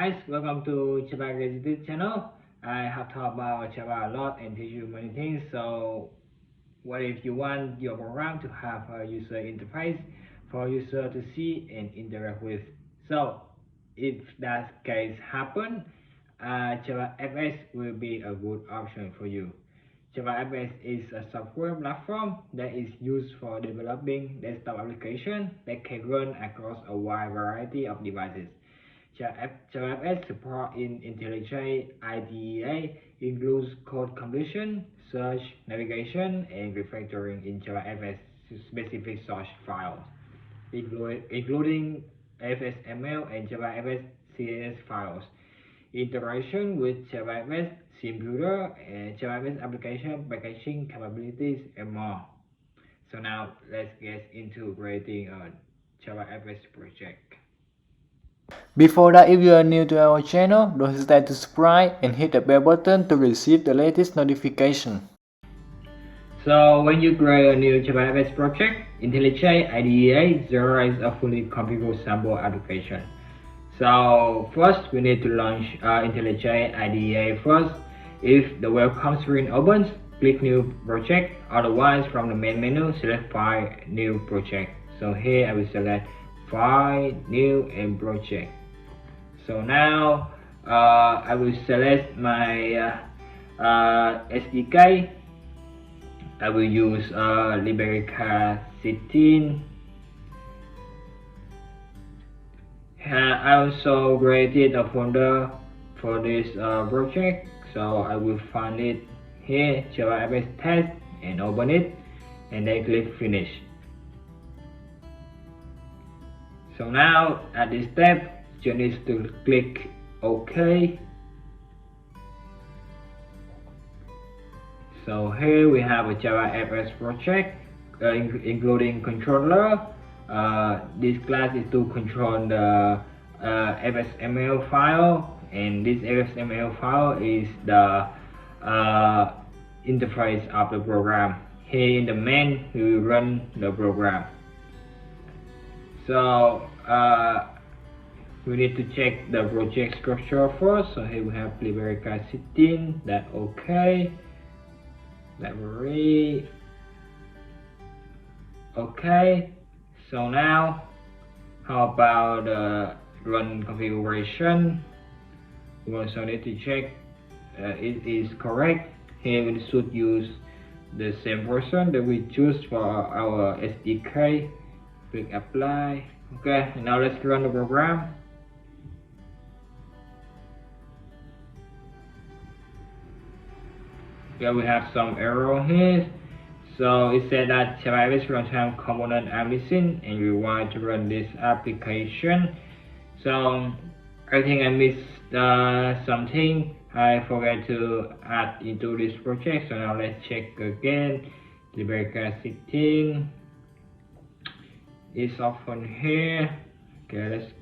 guys, welcome to Javarevisited channel. I have talked about Java a lot and teach you many things. So what if you want your program to have a user interface for user to see and interact with? So if that case happen, JavaFX will be a good option for you. JavaFX is a software platform that is used for developing desktop applications that can run across a wide variety of devices. JavaFX support in IntelliJ IDEA includes code completion, search, navigation, and refactoring in JavaFX-specific source files, including fxml and JavaFX CSS files. Integration with JavaFX Scene Builder and JavaFX application packaging capabilities and more. So now let's get into creating a JavaFX project. Before that, if you are new to our channel, don't hesitate to subscribe and hit the bell button to receive the latest notification. So when you create a new JavaFX project, IntelliJ IDEA generates a fully configurable sample application. So first we need to launch IntelliJ IDEA first. If the welcome screen opens, click new project. Otherwise, from the main menu, select file, new project. So here I will select file, new, and project. So now I will select my SDK. I will use Javarevisited. I also created a folder for this project, so I will find it here, JavaFX test, and open it, and then click finish. So now at this step, you need to click OK. So here we have a JavaFX project, including controller. This class is to control the fxml file, and this fxml file is the interface of the program. Here in the main, we will run the program. So we need to check the project structure first. So here we have Javarevisited, that OK, library, OK. So now how about the run configuration? We also need to check it is correct. Here we should use the same version that we choose for our SDK. Click apply. Okay, now let's run the program. Okay, we have some error here. So it said that JavaFX runtime component are missing and we want to run this application. So I think I missed something. I forgot to add into this project. So now let's check again. Javarevisited is often here. Okay, let's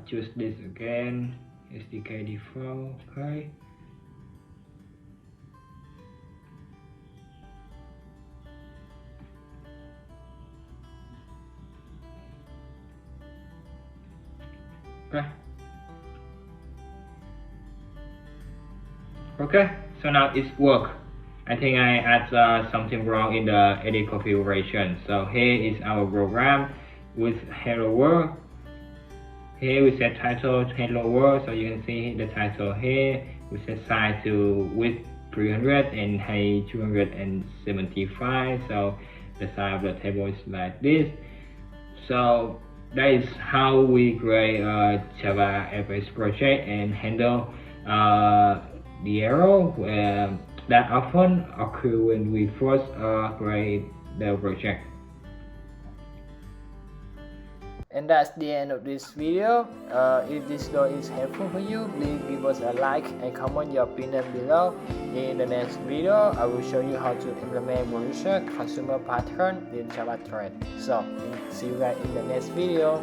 choose this again. SDK default. Okay. Okay, so now it's work. I think I add something wrong in the edit configuration. So here is our program with hello world. Here we set title to hello world, so you can see the title here. We set size to width 300 and height 275. So the size of the table is like this. So that is how we create a JavaFX project and handle the error that often occur when we first create the project. And that's the end of this video. If this video is helpful for you, please give us a like and comment your opinion below. In the next video, I will show you how to implement malicious consumer pattern in JavaScript. So see you guys in the next video.